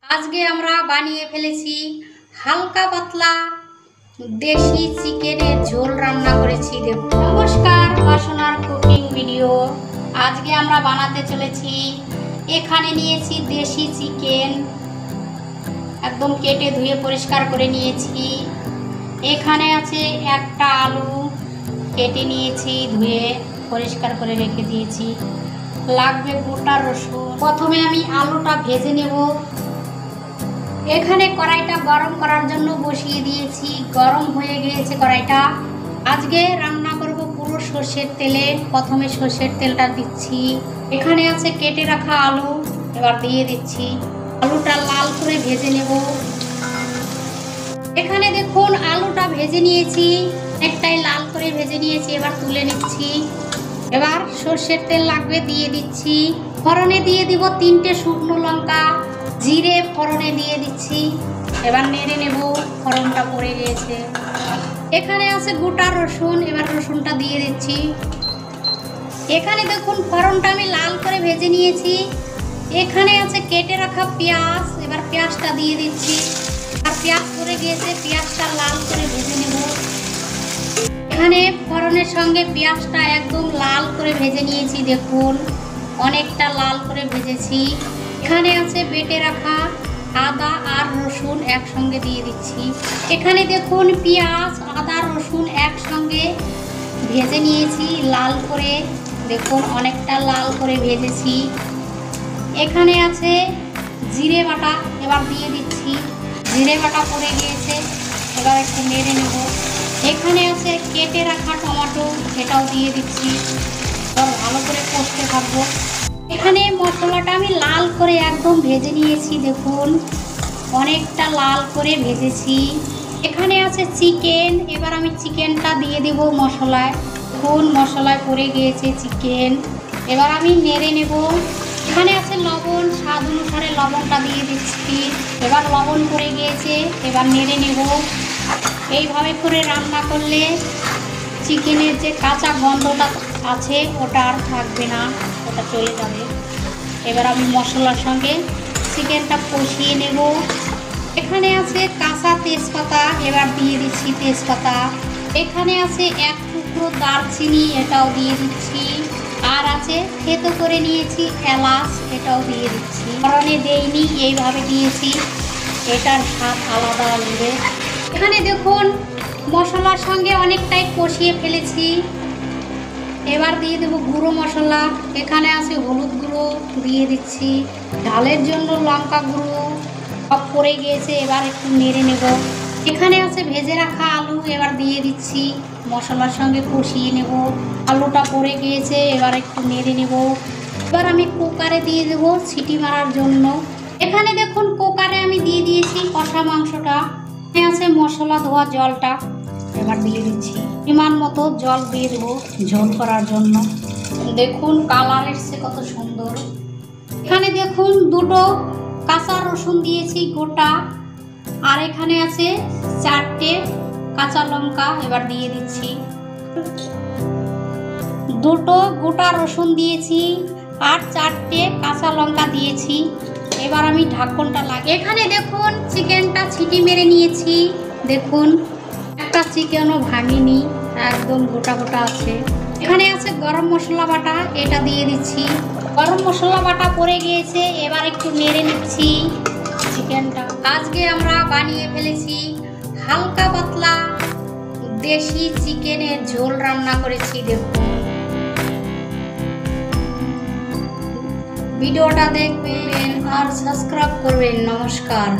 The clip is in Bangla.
আজকে আমরা বানিয়ে ফেলেছি হালকা পাতলা দেশি চিকেনের ঝোল রান্না করেছি। দেখুন, নমস্কার, বাসনার কুকিং ভিডিও। আজকে আমরা বানাতে চলেছি, এখানে নিয়েছি দেশি চিকেন, একদম কেটে ধুয়ে পরিষ্কার করে নিয়েছি। এখানে আছে একটা আলু, কেটে নিয়েছি, ধুয়ে পরিষ্কার করে রেখে দিয়েছি। লাগবে গোটা রসুন। প্রথমে আমি আলুটা ভেজে নেব। এখানে কড়াইটা গরম করার জন্য বসিয়ে দিয়েছি, গরম হয়ে গিয়েছে কড়াইটা। আজকে রান্না করব পুরো সর্ষের তেলে। প্রথমে সর্ষের তেলটা দিচ্ছি। এখানে আছে কেটে রাখা আলু, এবার দিয়ে দিচ্ছি। আলুটা লাল করে ভেজে নেব। এখানে দেখুন আলুটা ভেজে নিয়েছি, একটাই লাল করে ভেজে নিয়েছি, এবার তুলে নিচ্ছি। এবার সর্ষের তেল লাগবে, দিয়ে দিচ্ছি। ফোড়নে দিয়ে দিব 3টে শুকনো লঙ্কা, জিরে ফোড়নে দিয়ে দিচ্ছি। এবার নেড়ে নেব, ফোড়নটা পড়ে গিয়েছে। এখানে আছে গোটা রসুন, এবার রসুনটা দিয়ে দিচ্ছি। এখানে দেখুন ফোড়নটা আমি লাল করে ভেজে নিয়েছি। এখানে আছে কেটে রাখা পেঁয়াজ, এবার পেঁয়াজটা দিয়ে দিচ্ছি। আর পেঁয়াজ পড়ে গিয়েছে, পেঁয়াজটা লাল করে ভেজে নেব। এখানে ফোড়নের সঙ্গে পেঁয়াজটা একদম লাল করে ভেজে নিয়েছি। দেখুন অনেকটা লাল করে ভেজেছি। এখানে আছে বেটে রাখা আদা আর রসুন, একসঙ্গে দিয়ে দিচ্ছি। এখানে দেখুন পেঁয়াজ আদা রসুন একসঙ্গে ভেজে নিয়েছি লাল করে। দেখুন অনেকটা লাল করে ভেজেছি। এখানে আছে জিরে বাটা, এবার দিয়ে দিচ্ছি। জিরে বাটা পড়ে গিয়েছে, এবার একটু নেড়ে নেব। এখানে আছে কেটে রাখা টমেটো, এটাও দিয়ে দিচ্ছি। এবার ভালো করে কষতে থাকবো। এখানে মশলাটা আমি লাল করে একদম ভেজে নিয়েছি। দেখুন অনেকটা লাল করে ভেজেছি। এখানে আছে চিকেন, এবার আমি চিকেনটা দিয়ে দেব মশলায়। দেখুন মশলায় পড়ে গিয়েছে চিকেন, এবার আমি নেড়ে নেব। এখানে আছে লবণ, স্বাদ অনুসারে লবণটা দিয়ে দিচ্ছি। এবার লবণ পড়ে গিয়েছে, এবার নেড়ে নেব। এইভাবে করে রান্না করলে চিকেনের যে কাঁচা গন্ধটা আছে ওটা আর থাকবে না, ওটা চলে যাবে। এবার আমি মশলার সঙ্গে চিকেনটা কষিয়ে নেব। এখানে আছে কাঁচা তেজপাতা, এবার দিয়ে দিচ্ছি তেজপাতা। এখানে আছে এক টুকরো দারচিনি, এটাও দিয়ে দিচ্ছি। আর আছে থেতো করে নিয়েছি এলাচ, এটাও দিয়ে দিচ্ছি। ফোড়নে দেইনি, এইভাবে দিয়েছি, এটার স্বাদ আলাদা আসবে। এখানে দেখুন মশলার সঙ্গে অনেকটাই কষিয়ে ফেলেছি। এবার দিয়ে দেবো গুঁড়ো মশলা। এখানে আছে হলুদ গুঁড়ো দিয়ে দিচ্ছি, ঝালের জন্য লঙ্কা গুঁড়ো, সব পড়ে গিয়েছে। এবার একটু নেড়ে নেব। এখানে আছে ভেজে রাখা আলু, এবার দিয়ে দিচ্ছি। মশলার সঙ্গে কষিয়ে নেব। আলুটা পড়ে গিয়েছে, এবার একটু নেড়ে নেব। এবার আমি কুকারে দিয়ে দেব সিটি মারার জন্য। এখানে দেখুন কুকারে আমি দিয়ে দিয়েছি কষা মাংসটা। এখানে আছে মশলা ধোয়া জলটা, এবার দিয়ে দিচ্ছি। পরিমাণ মতো জল দিয়ে দেবো ঝোল করার জন্য। দেখুন কালার এসছে কত সুন্দর। এখানে দেখুন 2টো কাঁচা রসুন দিয়েছি গোটা, আর এখানে আছে 4টে কাঁচা লঙ্কা, এবার দিয়ে দিচ্ছি। 2টো গোটা রসুন দিয়েছি আর 4টে কাঁচা লঙ্কা দিয়েছি। এবার আমি ঢাকনটা লাগিয়ে, এখানে দেখুন চিকেনটা ছিটি মেরে নিয়েছি। দেখুন একটা চিকেনও ভাঙিনি, একদম গোটা গোটা আছে। এখানে আছে গরম মশলা বাটা, এটা দিয়ে দিচ্ছি। গরম মশলা বাটা পড়ে গিয়েছে, এবার একটু নেড়ে নিচ্ছি চিকেনটা। আজকে আমরা বানিয়ে ফেলেছি হালকা পাতলা দেশি চিকেনের ঝোল রান্না করেছি। দেখুন ভিডিওটা দেখবেন আর সাবস্ক্রাইব করবেন। নমস্কার।